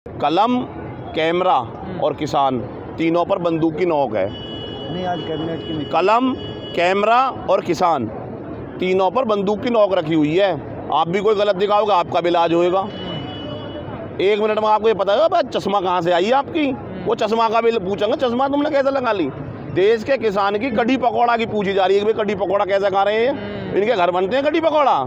कलम, कैमरा और किसान तीनों पर बंदूक की नोक है। नहीं, आज कैबिनेट की कलम, कैमरा और किसान तीनों पर बंदूक की नोक रखी हुई है। आप भी कोई गलत दिखाओगे, आपका भी इलाज होएगा। 1 मिनट में आपको ये पता होगा चश्मा कहाँ से आई है आपकी, वो चश्मा का भी पूछेंगे चश्मा तुमने कैसे लगा ली। देश के किसान की कड़ी पकौड़ा की पूछी जा रही है कि भाई कड़ी पकौड़ा कैसे खा रहे हैं, इनके घर बनते हैं कड़ी पकौड़ा।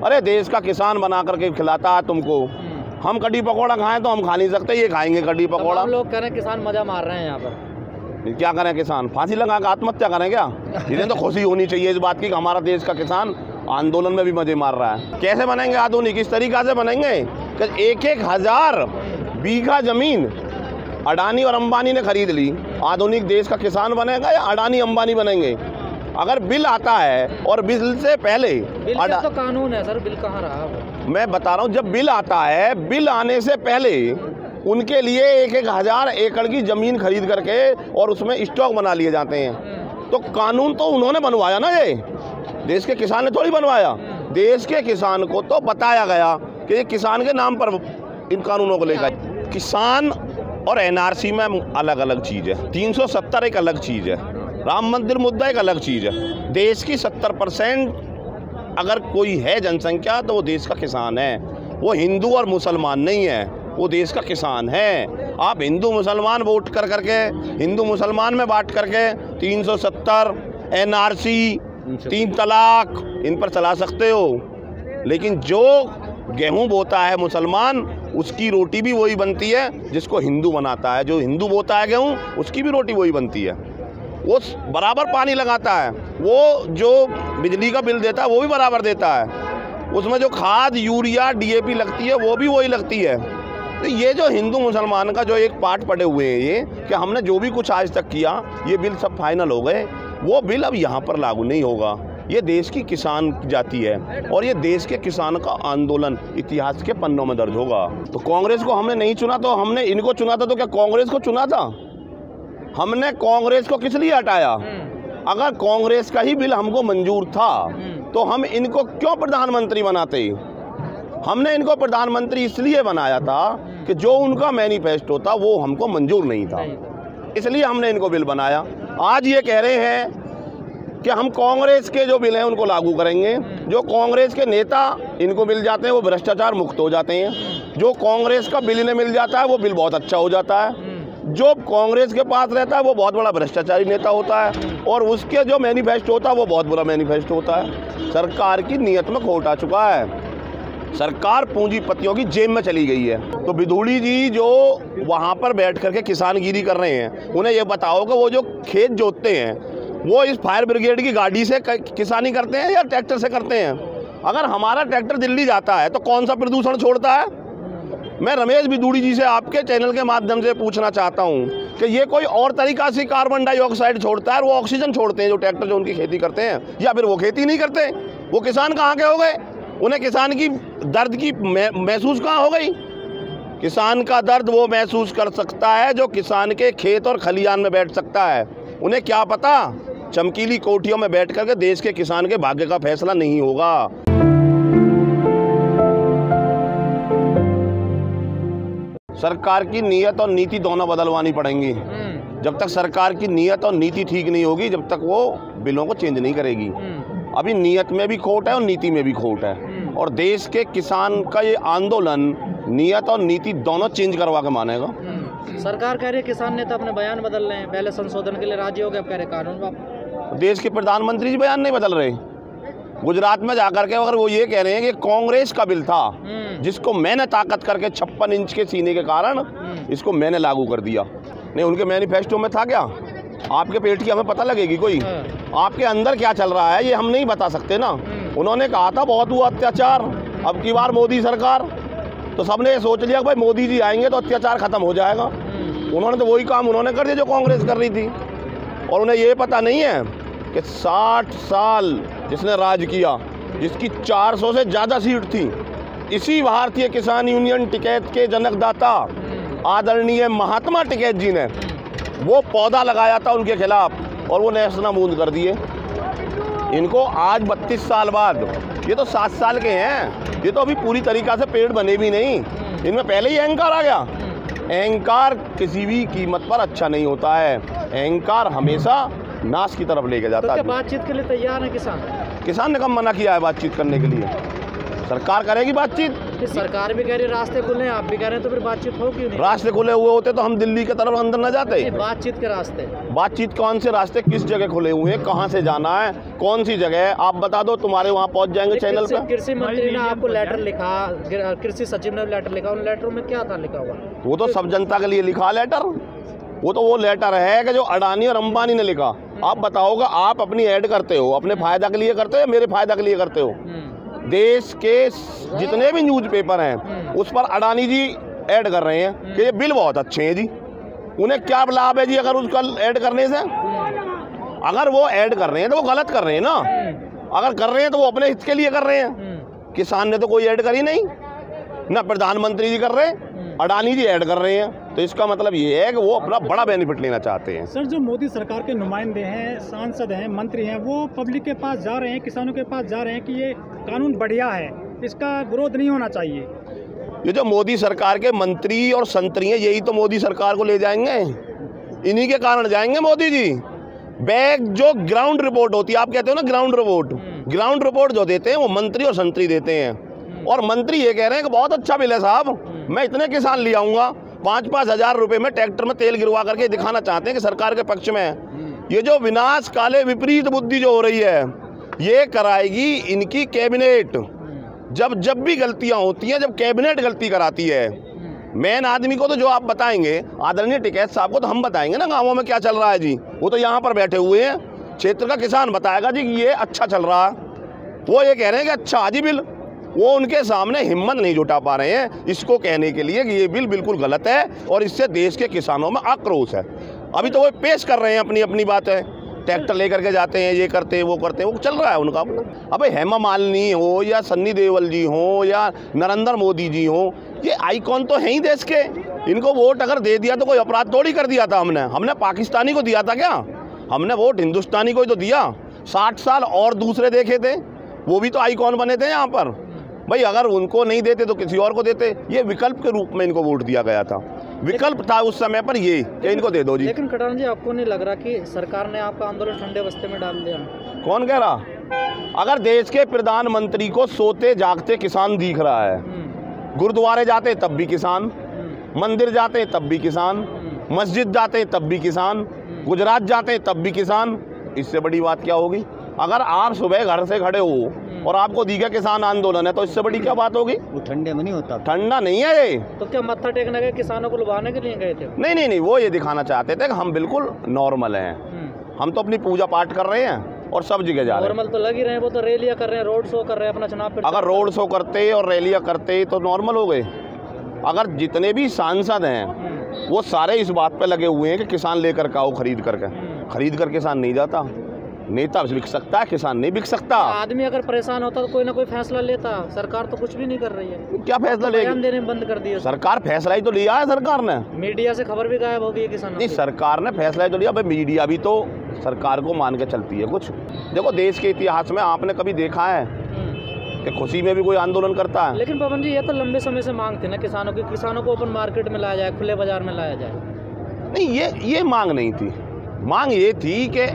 अरे देश का किसान बना करके खिलाता है तुमको, हम कड़ी पकौड़ा खाएं तो हम खा नहीं सकते, ये खाएंगे कड़ी पकौड़ा। लोग कह रहे हैं किसान मजा मार रहे हैं यहाँ पर। क्या करें, किसान फांसी लगा कर आत्महत्या करें क्या? इन्हें तो खुशी होनी चाहिए इस बात की कि हमारा देश का किसान आंदोलन में भी मजे मार रहा है। कैसे बनेंगे आधुनिक? इस तरीक़ा से बनेंगे कि 1,000 बीघा ज़मीन अडानी और अंबानी ने खरीद ली। आधुनिक देश का किसान बनेगा या अडानी अंबानी बनेंगे? अगर बिल आता है और बिल से पहले बिल तो कानून है सर, बिल कहाँ रहा? मैं बता रहा हूँ, जब बिल आता है, बिल आने से पहले उनके लिए 1,000 एकड़ की ज़मीन खरीद करके और उसमें स्टॉक बना लिए जाते हैं। तो कानून तो उन्होंने बनवाया ना, ये देश के किसान ने थोड़ी बनवाया। देश के किसान को तो बताया गया कि ये किसान के नाम पर इन कानूनों को लेकर। किसान और एनआरसी में अलग अलग चीज़ है, 370 एक अलग चीज़ है, राम मंदिर मुद्दा एक अलग चीज़ है। देश की 70% अगर कोई है जनसंख्या तो वो देश का किसान है। वो हिंदू और मुसलमान नहीं है, वो देश का किसान है। आप हिंदू मुसलमान वोट कर करके, हिंदू मुसलमान में बांट करके 370, एनआरसी, 3 तलाक इन पर चला सकते हो, लेकिन जो गेहूं बोता है मुसलमान, उसकी रोटी भी वही बनती है जिसको हिंदू बनाता है। जो हिंदू बोता है गेहूं, उसकी भी रोटी वही बनती है। वो बराबर पानी लगाता है, वो जो बिजली का बिल देता है वो भी बराबर देता है। उसमें जो खाद, यूरिया, डीएपी लगती है वो भी वही लगती है। तो ये जो हिंदू मुसलमान का जो एक पार्ट पड़े हुए हैं, ये कि हमने जो भी कुछ आज तक किया ये बिल सब फाइनल हो गए, वो बिल अब यहाँ पर लागू नहीं होगा। ये देश की किसान जाति है और ये देश के किसान का आंदोलन इतिहास के पन्नों में दर्ज होगा। तो कांग्रेस को हमने नहीं चुना, तो हमने इनको चुना था। तो क्या कांग्रेस को चुना था? हमने कांग्रेस को किस लिए हटाया? अगर कांग्रेस का ही बिल हमको मंजूर था तो हम इनको क्यों प्रधानमंत्री बनाते? हमने इनको प्रधानमंत्री इसलिए बनाया था कि जो उनका मैनिफेस्टो था वो हमको मंजूर नहीं था, इसलिए हमने इनको बिल बनाया। आज ये कह रहे हैं कि हम कांग्रेस के जो बिल हैं उनको लागू करेंगे। जो कांग्रेस के नेता इनको मिल जाते हैं वो भ्रष्टाचार मुक्त हो जाते हैं। जो कांग्रेस का बिल इन्हें मिल जाता है वो बिल बहुत अच्छा हो जाता है। जो कांग्रेस के पास रहता है वो बहुत बड़ा भ्रष्टाचारी नेता होता है और उसके जो मैनिफेस्टो होता है वो बहुत बुरा मैनिफेस्टो होता है। सरकार की नीयत में खोट आ चुका है, सरकार पूंजीपतियों की जेब में चली गई है। तो बिधूड़ी जी जो वहाँ पर बैठ करके किसानगिरी कर रहे हैं, उन्हें ये बताओ कि वो जो खेत जोतते हैं वो इस फायर ब्रिगेड की गाड़ी से किसानी करते हैं या ट्रैक्टर से करते हैं? अगर हमारा ट्रैक्टर दिल्ली जाता है तो कौन सा प्रदूषण छोड़ता है? मैं रमेश बिधूड़ी जी से आपके चैनल के माध्यम से पूछना चाहता हूं कि ये कोई और तरीका से कार्बन डाइऑक्साइड छोड़ता है, वो ऑक्सीजन छोड़ते हैं जो ट्रैक्टर जो उनकी खेती करते हैं, या फिर वो खेती नहीं करते? वो किसान कहाँ के हो गए? उन्हें किसान की दर्द की महसूस कहाँ हो गई? किसान का दर्द वो महसूस कर सकता है जो किसान के खेत और खलियान में बैठ सकता है। उन्हें क्या पता चमकीली कोठियों में बैठ करके देश के किसान के भाग्य का फैसला नहीं होगा। सरकार की नीयत और नीति दोनों बदलवानी पड़ेंगी। जब तक सरकार की नीयत और नीति ठीक नहीं होगी, जब तक वो बिलों को चेंज नहीं करेगी। अभी नीयत में भी खोट है और नीति में भी खोट है, और देश के किसान का ये आंदोलन नीयत और नीति दोनों चेंज करवा के मानेगा। सरकार कह रही है किसान नेता अपने बयान बदल रहे हैं, पहले संशोधन के लिए राजी हो गए, अब कह रहे कानून। देश के प्रधानमंत्री जी बयान नहीं बदल रहे। गुजरात में जाकर के अगर वो ये कह रहे हैं कि कांग्रेस का बिल था जिसको मैंने ताकत करके 56 इंच के सीने के कारण इसको मैंने लागू कर दिया, नहीं उनके मैनिफेस्टो में था क्या? आपके पेट की हमें पता लगेगी कोई? आपके अंदर क्या चल रहा है ये हम नहीं बता सकते ना। उन्होंने कहा था बहुत हुआ अत्याचार, अब की बार मोदी सरकार, तो सबने ये सोच लिया कि भाई मोदी जी आएंगे तो अत्याचार खत्म हो जाएगा। उन्होंने तो वही काम उन्होंने कर दिया जो कांग्रेस कर रही थी। और उन्हें ये पता नहीं है कि 60 साल जिसने राज किया, जिसकी 400 से ज़्यादा सीट थी, इसी भारतीय किसान यूनियन टिकैत के जनकदाता आदरणीय महात्मा टिकैत जी ने वो पौधा लगाया था उनके खिलाफ और वो नेस्तनाबूद कर दिए। इनको आज 32 साल बाद, ये तो 7 साल के हैं, ये तो अभी पूरी तरीक़ा से पेड़ बने भी नहीं, इनमें पहले ही अहंकार आ गया। अहंकार किसी भी कीमत पर अच्छा नहीं होता है। अहंकार हमेशा नाश की तरफ लेके जाता तो क्या है। बातचीत के लिए तैयार है किसान? किसान ने कब मना किया है बातचीत करने के लिए? सरकार करेगी बातचीत। सरकार भी कह रही है रास्ते खुले हैं, आप भी कह रहे हैं, तो फिर बातचीत हो क्यों नहीं? रास्ते खुले हुए होते तो हम दिल्ली की तरफ अंदर न जाते। बातचीत के रास्ते, बातचीत कौन से रास्ते, किस जगह खुले हुए हैं, कहाँ से जाना है, कौन सी जगह है, आप बता दो, तुम्हारे वहाँ पहुँच जाएंगे चैनल पे। कृषि मंत्री ने आपको लेटर लिखा, कृषि सचिव ने लेटर लिखा, उन लेटरों में क्या था लिखा हुआ? वो तो सब जनता के लिए लिखा लेटर। वो तो वो लेटर है कि जो अडानी और अंबानी ने लिखा। आप बताओगे, आप अपनी ऐड करते हो अपने फायदा के लिए करते हो या मेरे फायदा के लिए करते हो? देश के जितने भी न्यूज़पेपर हैं उस पर अडानी जी ऐड कर रहे हैं कि ये बिल बहुत अच्छे हैं जी। उन्हें क्या लाभ है जी अगर उसका ऐड करने से? अगर वो ऐड कर रहे हैं तो वो गलत कर रहे हैं ना। अगर कर रहे हैं तो वो अपने हित के लिए कर रहे हैं। किसान ने तो कोई ऐड करी नहीं ना, प्रधानमंत्री जी कर रहे हैं, अडानी जी ऐड कर रहे हैं। तो इसका मतलब ये है कि वो अपना बड़ा बेनिफिट लेना चाहते हैं। सर, जो मोदी सरकार के नुमाइंदे हैं, सांसद हैं, मंत्री हैं, वो पब्लिक के पास जा रहे हैं, किसानों के पास जा रहे हैं कि ये कानून बढ़िया है, इसका विरोध नहीं होना चाहिए। ये जो मोदी सरकार के मंत्री और संतरी हैं, यही तो मोदी सरकार को ले जाएंगे। इन्हीं के कारण जाएंगे मोदी जी। बैग जो ग्राउंड रिपोर्ट होती है, आप कहते हो ना ग्राउंड रिपोर्ट जो देते हैं वो मंत्री और संतरी देते हैं। और मंत्री ये कह रहे हैं कि बहुत अच्छा बिल है साहब, मैं इतने किसान ले आऊँगा, 5-5 हज़ार रुपये में ट्रैक्टर में तेल गिरवा करके दिखाना चाहते हैं कि सरकार के पक्ष में है। ये जो विनाश काले विपरीत बुद्धि जो हो रही है, ये कराएगी इनकी कैबिनेट। जब भी गलतियां होती हैं, जब कैबिनेट गलती कराती है, मेन आदमी को तो जो आप बताएंगे, आदरणीय टिकैत साहब को तो हम बताएंगे ना गाँवों में क्या चल रहा है जी। वो तो यहाँ पर बैठे हुए हैं, क्षेत्र का किसान बताएगा जी कि ये अच्छा चल रहा है। वो ये कह रहे हैं कि अच्छा जी बिल, वो उनके सामने हिम्मत नहीं जुटा पा रहे हैं इसको कहने के लिए कि ये बिल बिल्कुल गलत है और इससे देश के किसानों में आक्रोश है। अभी तो वो पेश कर रहे हैं अपनी अपनी बातें, ट्रैक्टर लेकर के जाते हैं, ये करते हैं, वो करते हैं, वो चल रहा है उनका अपना। अबे हेमा मालिनी हो या सन्नी देओल जी हो या नरेंद्र मोदी जी हो, ये आइकॉन तो हैं ही देश के। इनको वोट अगर दे दिया तो कोई अपराध थोड़ी कर दिया था हमने पाकिस्तानी को दिया था क्या? हमने वोट हिंदुस्तानी को ही तो दिया। 60 साल और दूसरे देखे थे, वो भी तो आइकॉन बने थे यहाँ पर। भाई अगर उनको नहीं देते तो किसी और को देते। ये विकल्प के रूप में इनको वोट दिया गया था, विकल्प था उस समय पर ये कि इनको दे दो जी। लेकिन कटान जी, आपको नहीं लग रहा कि सरकार ने आपका आंदोलन ठंडे बस्ते में डाल दिया? कौन कह रहा? अगर देश के प्रधानमंत्री को सोते जागते किसान दिख रहा है, गुरुद्वारे जाते तब भी किसान, मंदिर जाते तब भी किसान, मस्जिद जाते तब भी किसान, गुजरात जाते तब भी किसान, इससे बड़ी बात क्या होगी? अगर आप सुबह घर से खड़े हो और आपको दिखा किसान आंदोलन है तो इससे बड़ी क्या बात होगी? वो ठंडे में नहीं होता। ठंडा नहीं है ये। तो क्या मत्था टेकने गए, किसानों को लुभाने के लिए गए थे? नहीं, वो ये दिखाना चाहते थे कि हम बिल्कुल नॉर्मल हैं, हम तो अपनी पूजा पाठ कर रहे हैं और सब जगह जा रहे हैं। नॉर्मल तो लग ही रहे हैं, वो तो रैलियां कर रहे हैं, रोड शो कर रहे हैं, अपना चुनाव प्रचार। अगर रोड शो करते और रैलियां करते तो नॉर्मल हो गए। अगर जितने भी सांसद हैं वो सारे इस बात पे लगे हुए हैं कि किसान लेकर के आओ खरीद कर किसान नहीं जाता। नेता बिक सकता है, किसान नहीं बिक सकता। आदमी अगर परेशान होता तो कोई ना कोई फैसला लेता। सरकार तो कुछ भी नहीं कर रही है। क्या फैसला लेगी? बयान देने बंद कर दिया सरकार। फैसला ही तो लिया है सरकार ने। मीडिया से खबर भी गायब हो गई है किसानों नहीं, सरकार ने फैसला ही तो लिया। भाई मीडिया भी तो सरकार को मान के चलती है कुछ। देखो देश के इतिहास में आपने कभी देखा है कि खुशी में भी कोई आंदोलन करता है? लेकिन पवन जी, ये तो लंबे समय से मांग थी ना किसानों की, किसानों को ओपन मार्केट में लाया जाए, खुले बाजार में लाया जाए। नहीं, ये मांग नहीं थी। मांग ये थी कि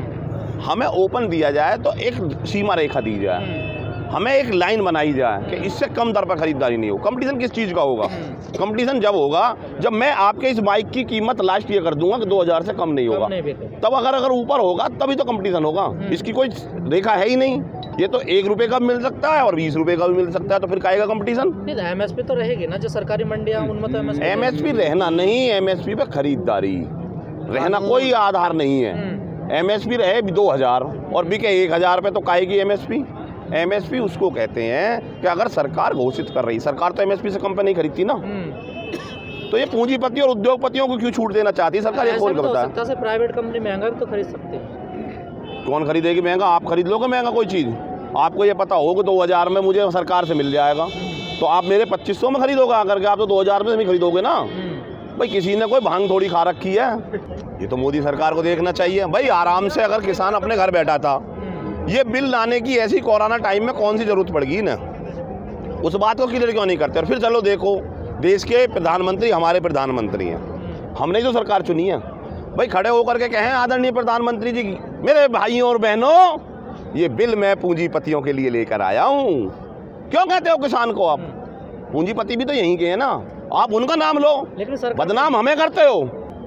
हमें ओपन दिया जाए तो एक सीमा रेखा दी जाए, हमें एक लाइन बनाई जाए कि इससे कम दर पर खरीदारी नहीं हो। कंपटीशन किस चीज़ का होगा? कंपटीशन जब होगा जब मैं आपके इस बाइक की कीमत लास्ट ये कर दूंगा कि 2000 से कम नहीं होगा, तब अगर ऊपर होगा तभी तो कंपटीशन होगा। इसकी कोई रेखा है ही नहीं। ये तो 1 रुपये का मिल सकता है और 20 रुपये का भी मिल सकता है, तो फिर काहेगा कंपटीशन? नहीं, एमएसपी तो रहेगी ना, जो सरकारी मंडियां उनमें तो एमएसपी रहना नहीं, एमएसपी पे खरीदारी रहना कोई आधार नहीं है। एमएसपी रहे 2000 और बिके 1000 पे तो काहेगी एमएसपी? एमएसपी उसको कहते हैं कि अगर सरकार घोषित कर रही, सरकार तो एमएसपी से कम पे नहीं खरीदती ना, तो ये पूंजीपति और उद्योगपतियों को क्यों छूट देना चाहती है सरकार? ये खोल के बताया। से प्राइवेट कंपनी महंगा भी तो खरीद सकती है। कौन खरीदेगी महंगा? आप खरीद लोगे महंगा कोई चीज़? आपको ये पता हो कि 2000 में मुझे सरकार से मिल जाएगा, तो आप मेरे 2500 में खरीदोगे आकर के? आप तो 2000 में नहीं खरीदोगे ना। भाई किसी ने कोई भांग थोड़ी खा रखी है। ये तो मोदी सरकार को देखना चाहिए। भाई आराम से अगर किसान अपने घर बैठा था, ये बिल लाने की ऐसी कोरोना टाइम में कौन सी जरूरत पड़गी ना? उस बात को क्लियर क्यों नहीं करते? और फिर चलो देखो देश के प्रधानमंत्री हमारे प्रधानमंत्री हैं, हमने जो सरकार चुनी है। भाई खड़े होकर के कहें आदरणीय प्रधानमंत्री जी, मेरे भाइयों और बहनों, ये बिल मैं पूंजीपतियों के लिए लेकर आया हूँ। क्यों कहते हो किसान को आप? पूंजीपति भी तो यहीं के हैं ना, आप उनका नाम लो, लेकिन बदनाम हमें करते हो।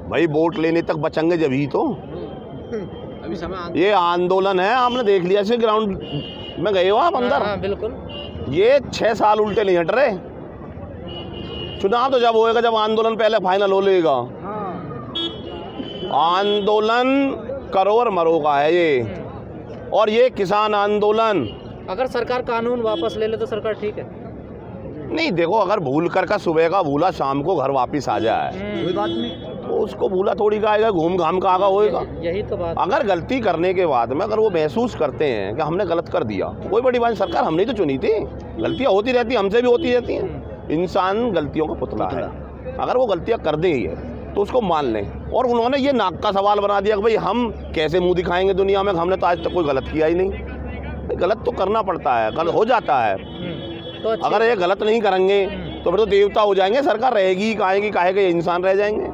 भाई वोट लेने तक बचेंगे जब ही तो। अभी समय ये आंदोलन है, आपने देख लिया, इसे ग्राउंड में गए हो आप अंदर। हाँ, बिल्कुल। ये 6 साल उल्टे नहीं हट रहे। चुनाव तो जब होएगा जब आंदोलन पहले फाइनल हो लेगा। आंदोलन करो और मरो का है ये, और ये किसान आंदोलन। अगर सरकार कानून वापस ले ले तो सरकार ठीक है? नहीं देखो, अगर भूल कर का सुबह का भूला शाम को घर वापस आ जाए कोई बात नहीं, तो उसको भूला थोड़ी का आएगा, घूम घाम का आगा होएगा। यही तो बात। अगर गलती करने के बाद में अगर वो महसूस करते हैं कि हमने गलत कर दिया, कोई बड़ी बात, सरकार हमने तो चुनी थी, गलतियां होती रहती, हमसे भी होती रहती हैं। इंसान गलतियों का पुतला है, अगर वो गलतियां कर दी है तो उसको मान लें। और उन्होंने ये नाक का सवाल बना दिया कि भाई हम कैसे मुंह दिखाएंगे दुनिया में, हमने तो आज तक कोई गलत किया ही नहीं। गलत तो करना पड़ता है, गलत हो जाता है। तो अगर ये गलत नहीं करेंगे तो फिर तो देवता हो जाएंगे, सरकार रहेगी काहे की, काहे के इंसान रह जाएंगे।